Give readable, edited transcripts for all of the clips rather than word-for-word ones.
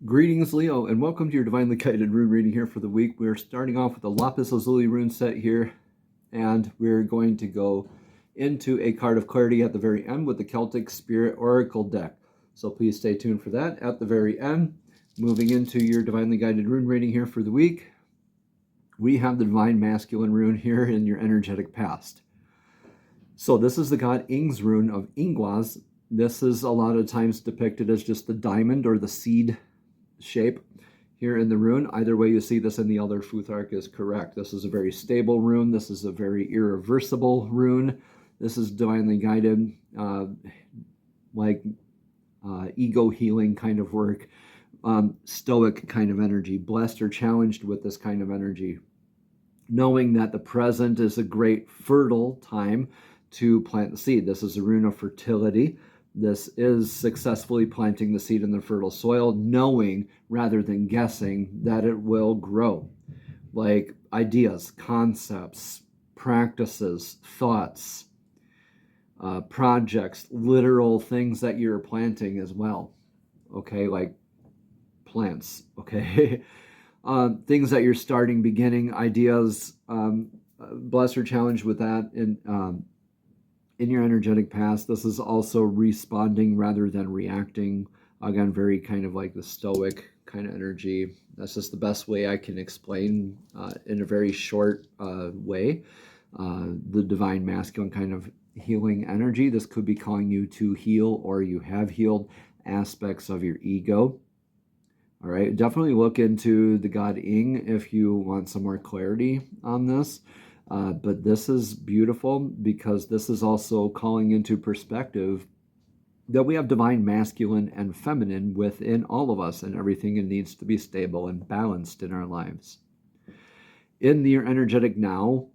Greetings, Leo, and welcome to your Divinely Guided Rune reading here for the week. We're starting off with the Lapis Lazuli rune set here, and we're going to go into a card of clarity at the very end with the Celtic Spirit Oracle deck. So please stay tuned for that at the very end. Moving into your Divinely Guided Rune reading here for the week, we have the Divine Masculine rune here in your energetic past. So this is the god Ing's rune of Ingwaz. This is a lot of times depicted as just the diamond or the seed shape here in the rune. Either way you see this in the Elder Futhark is correct. This is a very stable rune. This is a very irreversible rune. This is divinely guided, ego healing kind of work, stoic kind of energy, blessed or challenged with this kind of energy, knowing that the present is a great fertile time to plant the seed. This is a rune of fertility. This is successfully planting the seed in the fertile soil, knowing rather than guessing that it will grow. Like ideas, concepts, practices, thoughts, projects, literal things that you're planting as well. Okay, like plants, okay? Things that you're starting, beginning, ideas, blessed or challenged with that in your energetic past. This is also responding rather than reacting. Again, very kind of like the stoic kind of energy. That's just the best way I can explain in a very short way the divine masculine kind of healing energy. This could be calling you to heal, or you have healed aspects of your ego. All right, definitely look into the god Ing if you want some more clarity on this. But this is beautiful because this is also calling into perspective that we have divine masculine and feminine within all of us, and everything needs to be stable and balanced in our lives. In your energetic now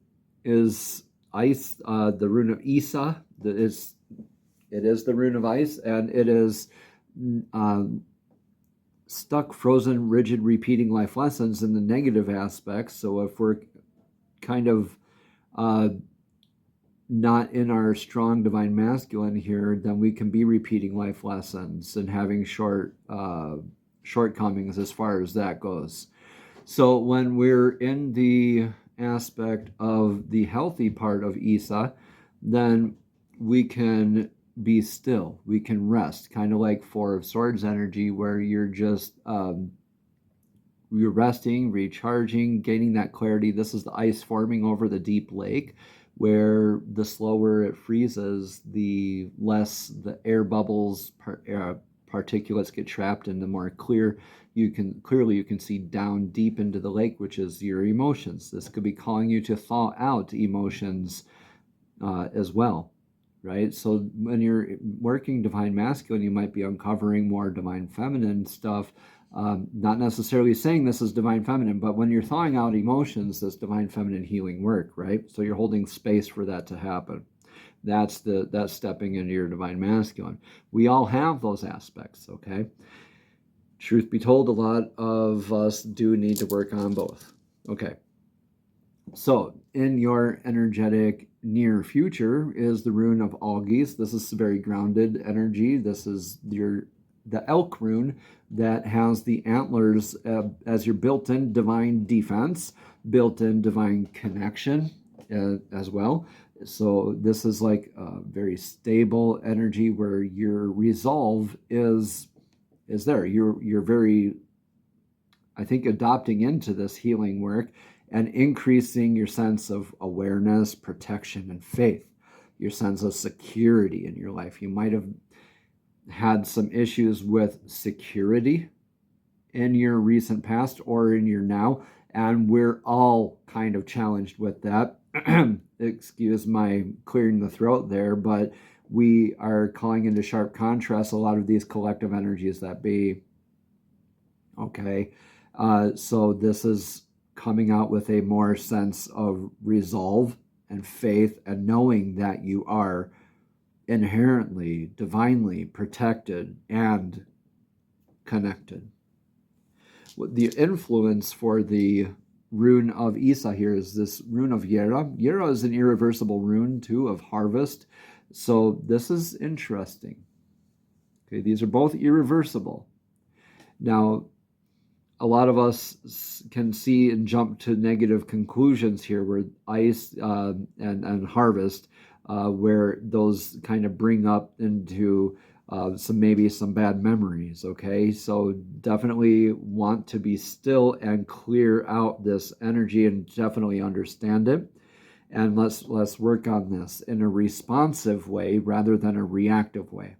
is ice, the rune of Isa. It is the rune of ice, and it is stuck, frozen, rigid, repeating life lessons in the negative aspects. So if we're kind of not in our strong divine masculine here, then we can be repeating life lessons and having shortcomings as far as that goes. So when we're in the aspect of the healthy part of Isa, then we can be still, we can rest, kind of like Four of Swords energy, where you're just you're resting, recharging, gaining that clarity. This is the ice forming over the deep lake, where the slower it freezes, the less the air bubbles, particulates get trapped, and the more clearly you can see down deep into the lake, which is your emotions. This could be calling you to thaw out emotions as well, right? So when you're working divine masculine, you might be uncovering more divine feminine stuff. Not necessarily saying this is divine feminine, but when you're thawing out emotions, that's divine feminine healing work, right? So you're holding space for that to happen. That's stepping into your divine masculine. We all have those aspects, okay? Truth be told, a lot of us do need to work on both. Okay. So in your energetic near future is the rune of Algis. This is very grounded energy. This is the elk rune that has the antlers as your built-in divine defense, built-in divine connection as well. So this is like a very stable energy where your resolve is there. You're very, I think, adopting into this healing work and increasing your sense of awareness, protection, and faith, your sense of security in your life. You might have had some issues with security in your recent past or in your now, and we're all kind of challenged with that. Excuse my clearing the throat there, but we are calling into sharp contrast a lot of these collective energies that be. Okay, so this is coming out with a more sense of resolve and faith, and knowing that you are inherently, divinely protected and connected. The influence for the rune of Isa here is this rune of Yera. Yera is an irreversible rune too of harvest. So this is interesting. Okay, these are both irreversible. Now, a lot of us can see and jump to negative conclusions here, where ice and harvest, where those kind of bring up into maybe some bad memories. Okay, so definitely want to be still and clear out this energy and definitely understand it. And let's work on this in a responsive way rather than a reactive way.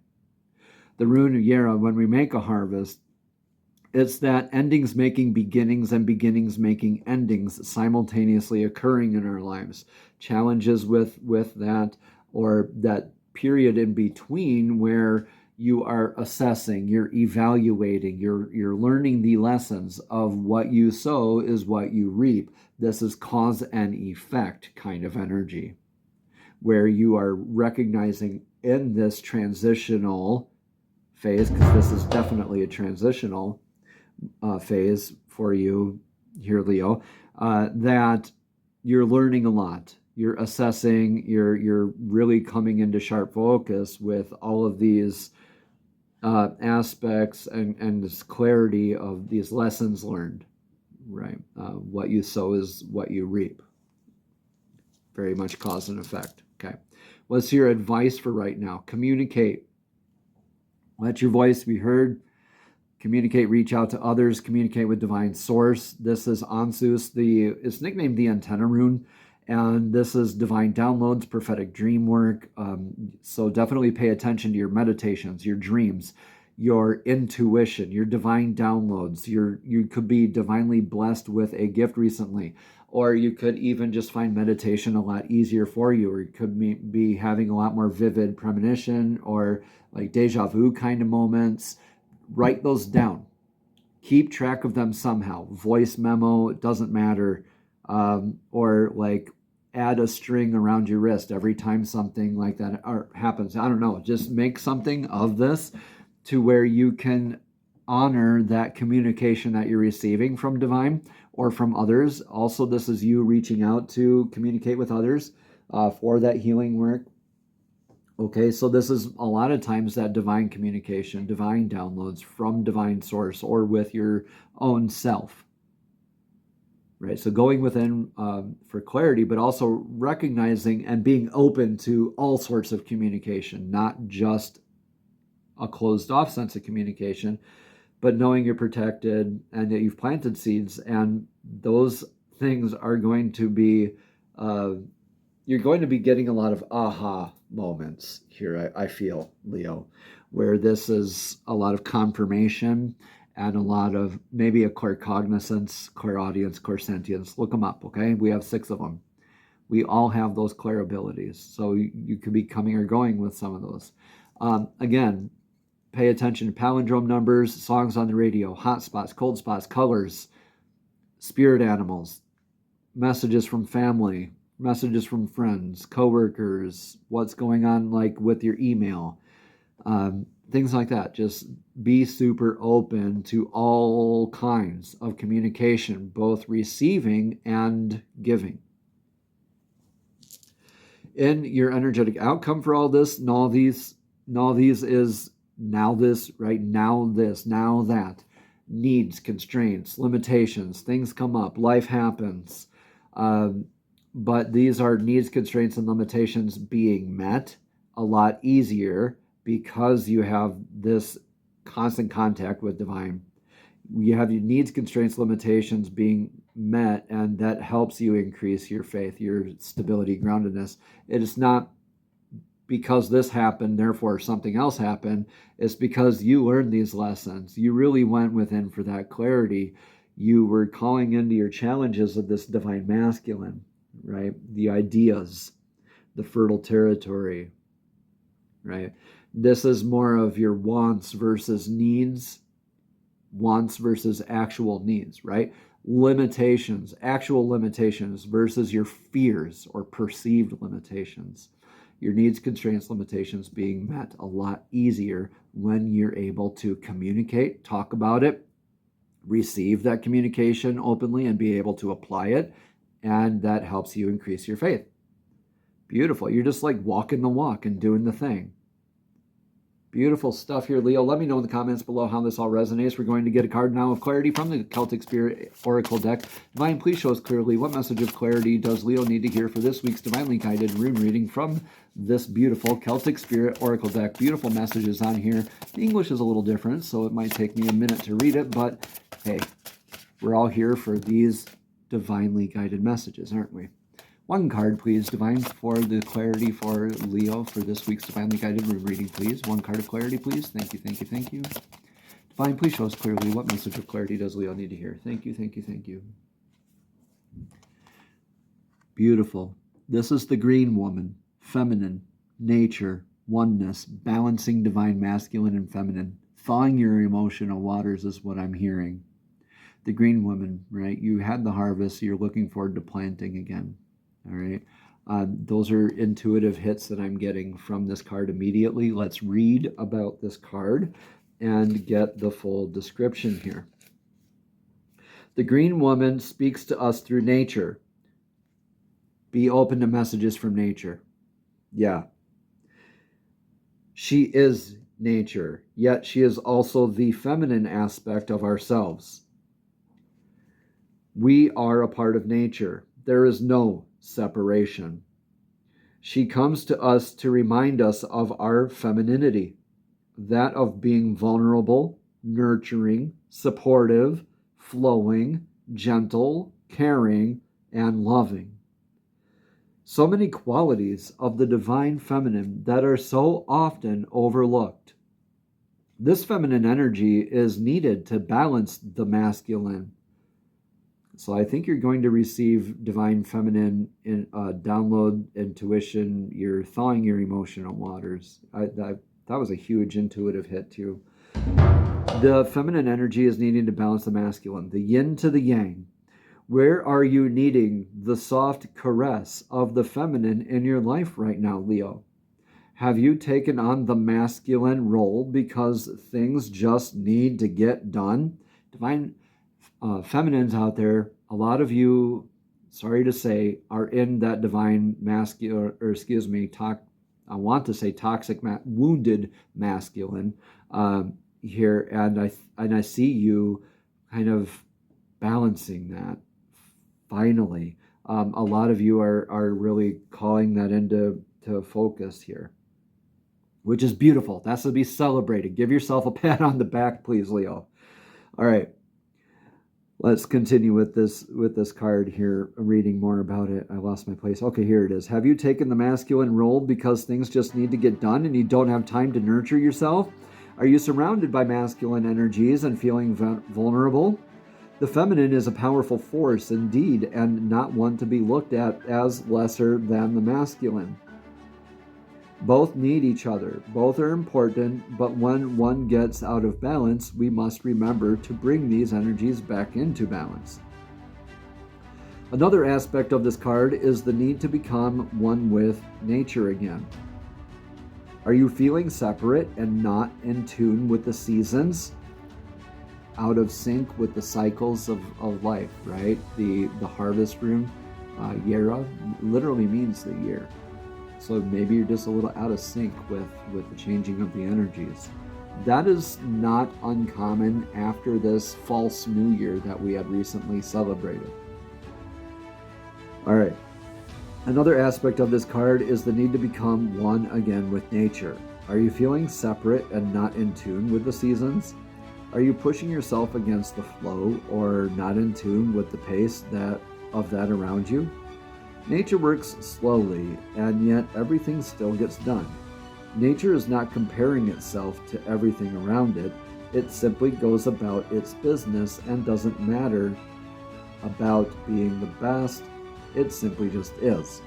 The Rune Yera, when we make a harvest, it's that endings making beginnings and beginnings making endings simultaneously occurring in our lives. Challenges with that, or that period in between where you are assessing, you're evaluating, you're learning the lessons of what you sow is what you reap. This is cause and effect kind of energy, where you are recognizing in this transitional phase, because this is definitely a transitional phase for you here, Leo, that you're learning a lot. You're assessing, you're really coming into sharp focus with all of these aspects and this clarity of these lessons learned, right? What you sow is what you reap. Very much cause and effect. Okay. What's your advice for right now? Communicate. Let your voice be heard. Communicate, reach out to others, communicate with divine source. This is Ansus, it's nicknamed the antenna rune, and this is divine downloads, prophetic dream work. So definitely pay attention to your meditations, your dreams, your intuition, your divine downloads. You could be divinely blessed with a gift recently, or you could even just find meditation a lot easier for you, or you could be having a lot more vivid premonition or like deja vu kind of moments. Write those down. Keep track of them somehow. Voice memo, it doesn't matter. Or like add a string around your wrist every time something like that happens. I don't know. Just make something of this to where you can honor that communication that you're receiving from divine or from others. Also, this is you reaching out to communicate with others for that healing work. Okay, so this is a lot of times that divine communication, divine downloads from divine source or with your own self, right? So going within for clarity, but also recognizing and being open to all sorts of communication, not just a closed off sense of communication, but knowing you're protected and that you've planted seeds, and those things are going to be, you're going to be getting a lot of aha moments here, I feel, Leo, where this is a lot of confirmation and a lot of maybe a claircognizance, clairaudience, clairsentience. Look them up, okay? We have 6 of them. We all have those clair abilities, so you could be coming or going with some of those. Again, pay attention to palindrome numbers, songs on the radio, hot spots, cold spots, colors, spirit animals, messages from family, messages from friends, coworkers, what's going on like with your email, things like that. Just be super open to all kinds of communication, both receiving and giving. In your energetic outcome for all this, and all these is now this, right? Now this, now that. Needs, constraints, limitations, things come up, life happens. But these are needs, constraints, and limitations being met a lot easier because you have this constant contact with divine. You have your needs, constraints, limitations being met, and that helps you increase your faith, your stability, groundedness. It is not because this happened, therefore something else happened. It's because you learned these lessons. You really went within for that clarity. You were calling into your challenges of this divine masculine, right? The ideas, the fertile territory, right? This is more of your wants versus needs, wants versus actual needs, right? Limitations, actual limitations versus your fears or perceived limitations. Your needs, constraints, limitations being met a lot easier when you're able to communicate, talk about it, receive that communication openly and be able to apply it. And that helps you increase your faith. Beautiful. You're just like walking the walk and doing the thing. Beautiful stuff here, Leo. Let me know in the comments below how this all resonates. We're going to get a card now of clarity from the Celtic Spirit Oracle deck. Divine, please show us clearly what message of clarity does Leo need to hear for this week's divinely guided rune reading from this beautiful Celtic Spirit Oracle deck. Beautiful messages on here. The English is a little different, so it might take me a minute to read it, but hey, we're all here for these divinely guided messages, aren't we? One card, please, Divine, for the clarity for Leo for this week's divinely guided rune reading, please. One card of clarity, please. Thank you, thank you, thank you. Divine, please show us clearly what message of clarity does Leo need to hear. Thank you, thank you, thank you. Beautiful. This is the green woman, feminine, nature, oneness, balancing divine masculine and feminine. Thawing your emotional waters is what I'm hearing. The green woman, right? You had the harvest, so you're looking forward to planting again. All right. Those are intuitive hits that I'm getting from this card immediately. Let's read about this card and get the full description here. The green woman speaks to us through nature. Be open to messages from nature. Yeah. She is nature, yet she is also the feminine aspect of ourselves. We are a part of nature. There is no separation. She comes to us to remind us of our femininity, that of being vulnerable, nurturing, supportive, flowing, gentle, caring, and loving. So many qualities of the divine feminine that are so often overlooked. This feminine energy is needed to balance the masculine. So I think you're going to receive divine feminine in download intuition. You're thawing your emotional waters. That was a huge intuitive hit too. The feminine energy is needing to balance the masculine, the yin to the yang. Where are you needing the soft caress of the feminine in your life right now, Leo? Have you taken on the masculine role because things just need to get done? Divine feminines out there, a lot of you, sorry to say, are in that divine masculine, or excuse me, I want to say toxic, wounded masculine here, and I see you kind of balancing that. Finally, a lot of you are really calling that into focus here, which is beautiful. That's to be celebrated. Give yourself a pat on the back, please, Leo. All right. Let's continue with this card here, reading more about it. I lost my place. Okay, here it is. Have you taken the masculine role because things just need to get done and you don't have time to nurture yourself? Are you surrounded by masculine energies and feeling vulnerable? The feminine is a powerful force indeed, and not one to be looked at as lesser than the masculine. Both need each other. Both are important, but when one gets out of balance, we must remember to bring these energies back into balance. Another aspect of this card is the need to become one with nature again. Are you feeling separate and not in tune with the seasons? Out of sync with the cycles of life, right? The harvest rune, Yera, literally means the year. So maybe you're just a little out of sync with the changing of the energies. That is not uncommon after this false new year that we had recently celebrated. All right. Another aspect of this card is the need to become one again with nature. Are you feeling separate and not in tune with the seasons? Are you pushing yourself against the flow or not in tune with the pace of that around you? Nature works slowly, and yet everything still gets done. Nature is not comparing itself to everything around it. It simply goes about its business and doesn't matter about being the best. It simply just is.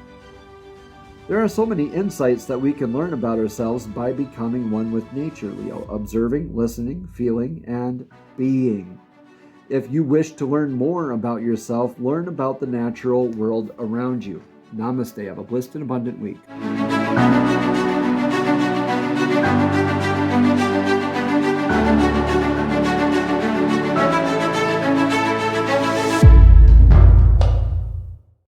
There are so many insights that we can learn about ourselves by becoming one with nature, Leo. Observing, listening, feeling, and being. If you wish to learn more about yourself, learn about the natural world around you. Namaste. Have a blessed and abundant week.